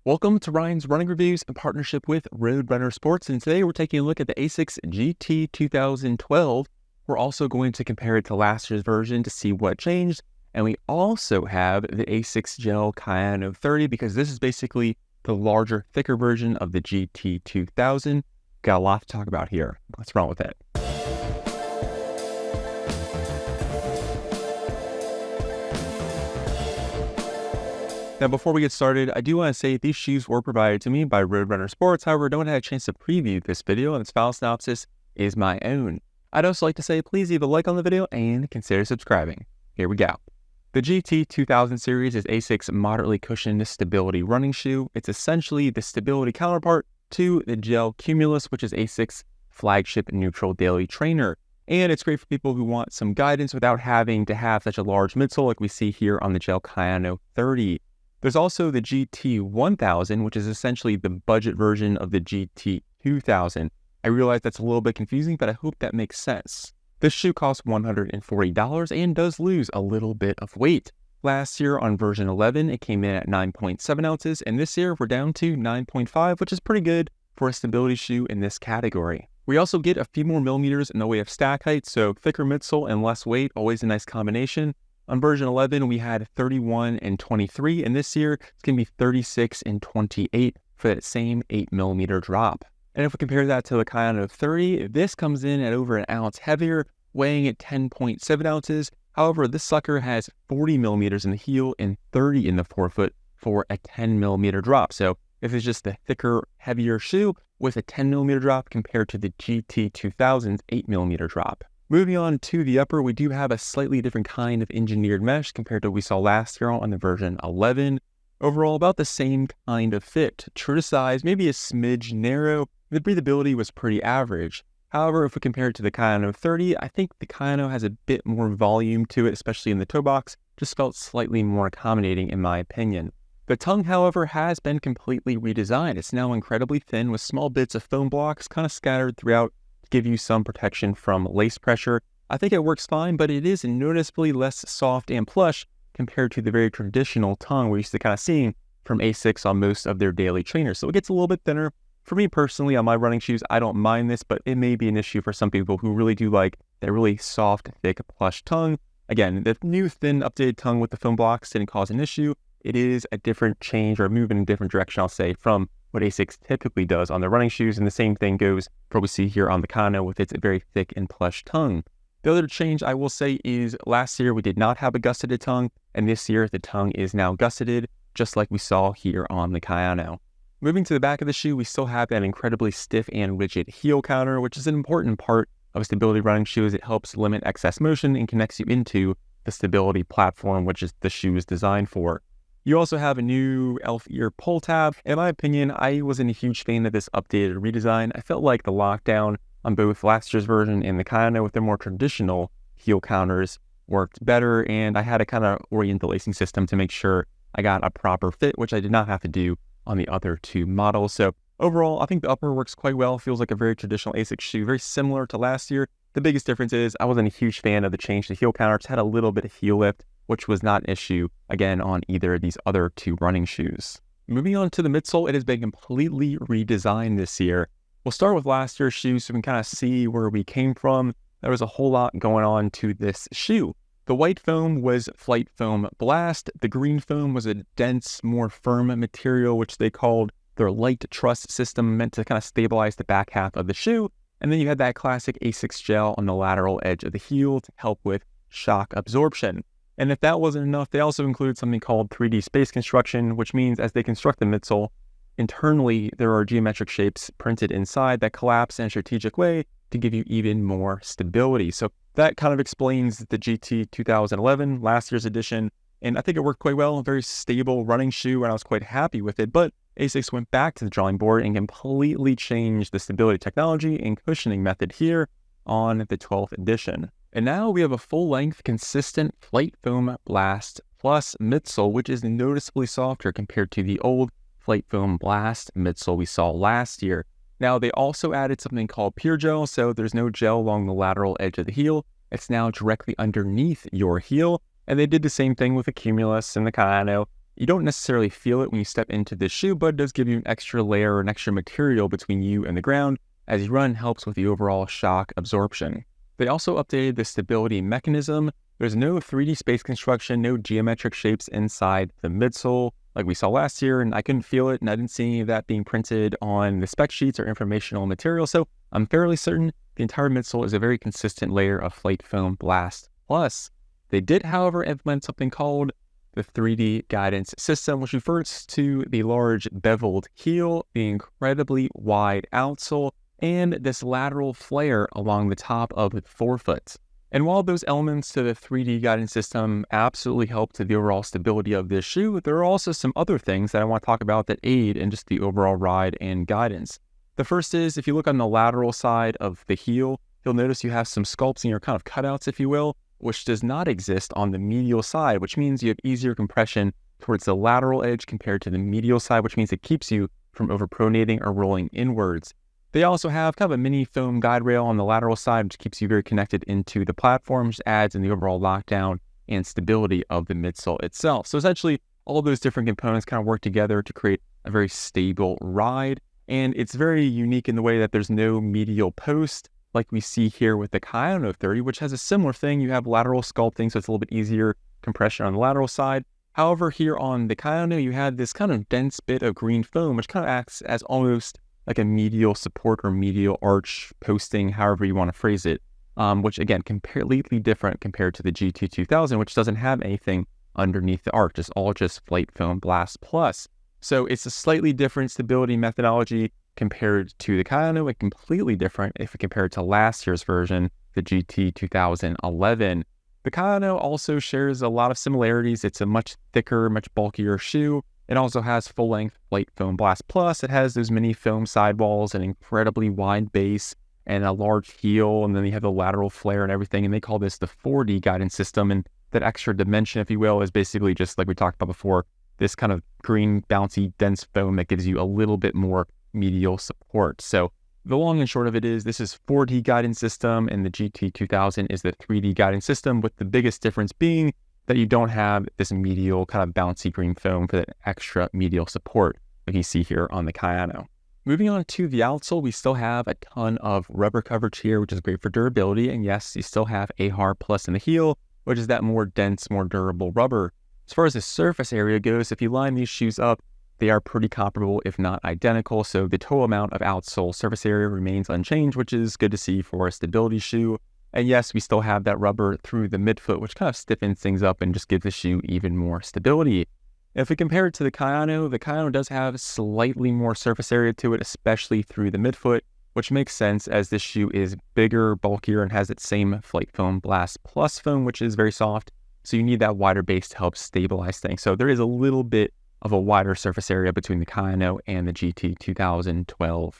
Welcome to Ryan's Running Reviews in partnership with Roadrunner Sports, and today we're taking a look at the Asics GT 2012. We're also going to compare it to last year's version to see what changed, and we also have the Asics Gel-Kayano 30 because this is basically the larger, thicker version of the GT 2000. Got a lot to talk about here. Let's run with it. Now, before we get started, I do want to say these shoes were provided to me by Roadrunner Sports. However, I don't have a chance to preview this video, and this file synopsis is my own. I'd also like to say please leave a like on the video and consider subscribing. Here we go. The GT 2000 series is Asics' moderately cushioned stability running shoe. It's essentially the stability counterpart to the Gel-Cumulus, which is Asics' flagship neutral daily trainer. And it's great for people who want some guidance without having to have such a large midsole like we see here on the Gel-Kayano 30. There's also the GT-1000, which is essentially the budget version of the GT-2000. I realize that's a little bit confusing, but I hope that makes sense. This shoe costs $140 and does lose a little bit of weight. Last year on version 11, it came in at 9.7 ounces, and this year we're down to 9.5, which is pretty good for a stability shoe in this category. We also get a few more millimeters in the way of stack height, so thicker midsole and less weight, always a nice combination. On version 11, we had 31 and 23, and this year it's going to be 36 and 28 for that same 8mm drop. And if we compare that to the Kayano 30, this comes in at over an ounce heavier, weighing at 10.7 ounces. However, this sucker has 40mm in the heel and 30 in the forefoot for a 10mm drop. So if it's just the thicker, heavier shoe with a 10mm drop compared to the GT 2000's 8mm drop. Moving on to the upper, we do have a slightly different kind of engineered mesh compared to what we saw last year on the version 11. Overall, about the same kind of fit. True to size, maybe a smidge narrow. The breathability was pretty average. However, if we compare it to the Kayano 30, I think the Kayano has a bit more volume to it, especially in the toe box. Just felt slightly more accommodating in my opinion. The tongue, however, has been completely redesigned. It's now incredibly thin with small bits of foam blocks kind of scattered throughout, give you some protection from lace pressure. I think it works fine, but it is noticeably less soft and plush compared to the very traditional tongue we're used to kind of seeing from Asics on most of their daily trainers. So it gets a little bit thinner. For me personally, on my running shoes, I don't mind this, but it may be an issue for some people who really do like that really soft, thick, plush tongue. Again, the new thin, updated tongue with the foam blocks didn't cause an issue. It is a different change or a move in a different direction, I'll say, from what Asics typically does on their running shoes, and the same thing goes for what we see here on the Kayano with its very thick and plush tongue. The other change I will say is last year we did not have a gusseted tongue, and this year the tongue is now gusseted, just like we saw here on the Kayano. Moving to the back of the shoe, we still have that incredibly stiff and rigid heel counter, which is an important part of a stability running shoe as it helps limit excess motion and connects you into the stability platform, which is the shoe is designed for. You also have a new elf ear pull tab. In my opinion, I wasn't a huge fan of this updated redesign. I felt like the lockdown on both last year's version and the Kayano with their more traditional heel counters worked better, and I had to kind of orient the lacing system to make sure I got a proper fit, which I did not have to do on the other two models. So overall, I think the upper works quite well. Feels like a very traditional Asics shoe, very similar to last year. The biggest difference is I wasn't a huge fan of the change to heel counter. It's had a little bit of heel lift, which was not an issue, again, on either of these other two running shoes. Moving on to the midsole, it has been completely redesigned this year. We'll start with last year's shoe so we can kind of see where we came from. There was a whole lot going on to this shoe. The white foam was Flight Foam Blast. The green foam was a dense, more firm material, which they called their light truss system, meant to kind of stabilize the back half of the shoe. And then you had that classic Asics gel on the lateral edge of the heel to help with shock absorption. And if that wasn't enough, they also include something called 3D space construction, which means as they construct the midsole, internally there are geometric shapes printed inside that collapse in a strategic way to give you even more stability. So that kind of explains the GT 2011, last year's edition, and I think it worked quite well. A very stable running shoe, and I was quite happy with it. But Asics went back to the drawing board and completely changed the stability technology and cushioning method here on the 12th edition. And now we have a full-length, consistent Flight Foam Blast Plus midsole, which is noticeably softer compared to the old Flight Foam Blast midsole we saw last year. Now, they also added something called Pure Gel, so there's no gel along the lateral edge of the heel. It's now directly underneath your heel, and they did the same thing with the Cumulus and the Kayano. You don't necessarily feel it when you step into this shoe, but it does give you an extra layer or an extra material between you and the ground. As you run, helps with the overall shock absorption. They also updated the stability mechanism. There's no 3D space construction, no geometric shapes inside the midsole like we saw last year, and I couldn't feel it, and I didn't see any of that being printed on the spec sheets or informational material, so I'm fairly certain the entire midsole is a very consistent layer of Flight Foam Blast Plus. They did, however, implement something called the 3D guidance system, which refers to the large beveled heel, the incredibly wide outsole, and this lateral flare along the top of the forefoot. And while those elements to the 3D guidance system absolutely help to the overall stability of this shoe, there are also some other things that I want to talk about that aid in just the overall ride and guidance. The first is, if you look on the lateral side of the heel, you'll notice you have some sculpting or kind of cutouts, if you will, which does not exist on the medial side, which means you have easier compression towards the lateral edge compared to the medial side, which means it keeps you from overpronating or rolling inwards. They also have kind of a mini foam guide rail on the lateral side, which keeps you very connected into the platform, which adds in the overall lockdown and stability of the midsole itself. So essentially, all those different components kind of work together to create a very stable ride. And it's very unique in the way that there's no medial post like we see here with the Kayano 30, which has a similar thing. You have lateral sculpting, so it's a little bit easier compression on the lateral side. However, here on the Kayano, you had this kind of dense bit of green foam, which kind of acts as almost like a medial support or medial arch posting, however you want to phrase it, which again, completely different compared to the GT-2000, which doesn't have anything underneath the arch. It's all just Flight Foam Blast Plus. So it's a slightly different stability methodology compared to the Kayano, and completely different if we compare it to last year's version, the GT-2011. The Kayano also shares a lot of similarities. It's a much thicker, much bulkier shoe. It also has full-length Flight Foam Blast Plus. It has those mini foam sidewalls, an incredibly wide base, and a large heel, and then you have the lateral flare and everything, and they call this the 4D guidance system, and that extra dimension, if you will, is basically just like we talked about before, this kind of green, bouncy, dense foam that gives you a little bit more medial support. So the long and short of it is this is 4D guidance system, and the GT-2000 is the 3D guidance system, with the biggest difference being that you don't have this medial kind of bouncy green foam for that extra medial support like you see here on the Kayano. Moving on to the outsole, we still have a ton of rubber coverage here, which is great for durability. And yes, you still have AHAR Plus in the heel, which is that more dense, more durable rubber. As far as the surface area goes, if you line these shoes up, they are pretty comparable, if not identical. So the total amount of outsole surface area remains unchanged, which is good to see for a stability shoe. And yes, we still have that rubber through the midfoot, which kind of stiffens things up and just gives the shoe even more stability. If we compare it to the Kayano does have slightly more surface area to it, especially through the midfoot, which makes sense as this shoe is bigger, bulkier, and has that same Flight Foam Blast Plus foam, which is very soft. So you need that wider base to help stabilize things. So there is a little bit of a wider surface area between the Kayano and the GT-2012.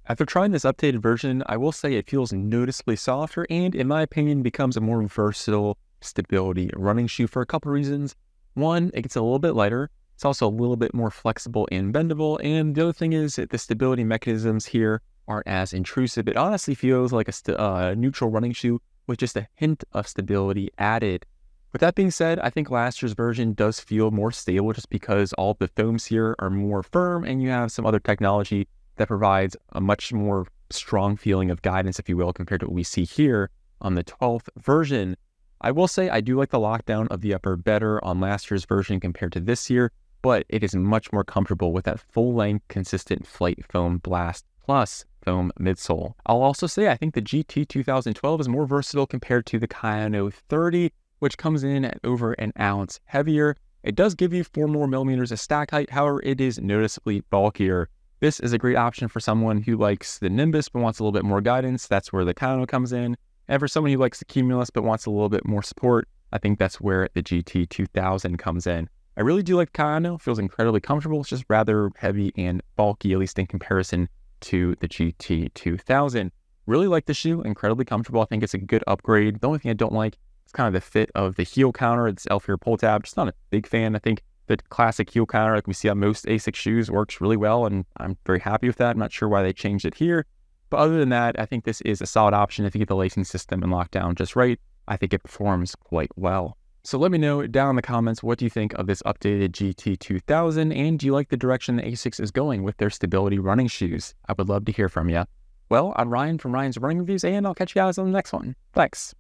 After trying this updated version, I will say it feels noticeably softer and, in my opinion, becomes a more versatile stability running shoe for a couple reasons. One, it gets a little bit lighter. It's also a little bit more flexible and bendable. And the other thing is that the stability mechanisms here aren't as intrusive. It honestly feels like a neutral running shoe with just a hint of stability added. With that being said, I think last year's version does feel more stable just because all of the foams here are more firm and you have some other technology that provides a much more strong feeling of guidance, if you will, compared to what we see here on the 12th version. I will say I do like the lockdown of the upper better on last year's version compared to this year, but it is much more comfortable with that full-length, consistent Flight Foam Blast Plus foam midsole. I'll also say I think the GT-2012 is more versatile compared to the Kayano 30, which comes in at over an ounce heavier. It does give you 4 more millimeters of stack height, however, it is noticeably bulkier. This is a great option for someone who likes the Nimbus but wants a little bit more guidance. That's where the Kayano comes in. And for someone who likes the Cumulus but wants a little bit more support, I think that's where the GT-2000 comes in. I really do like the Kayano. It feels incredibly comfortable. It's just rather heavy and bulky, at least in comparison to the GT-2000. Really like the shoe. Incredibly comfortable. I think it's a good upgrade. The only thing I don't like is kind of the fit of the heel counter. It's Elf-ear pull tab. Just not a big fan. I think the classic heel counter, like we see on most Asics shoes, works really well, and I'm very happy with that. I'm not sure why they changed it here. But other than that, I think this is a solid option if you get the lacing system and lockdown just right. I think it performs quite well. So let me know down in the comments, what do you think of this updated GT-2000, and do you like the direction that Asics is going with their stability running shoes? I would love to hear from you. Well, I'm Ryan from Ryan's Running Reviews, and I'll catch you guys on the next one. Thanks.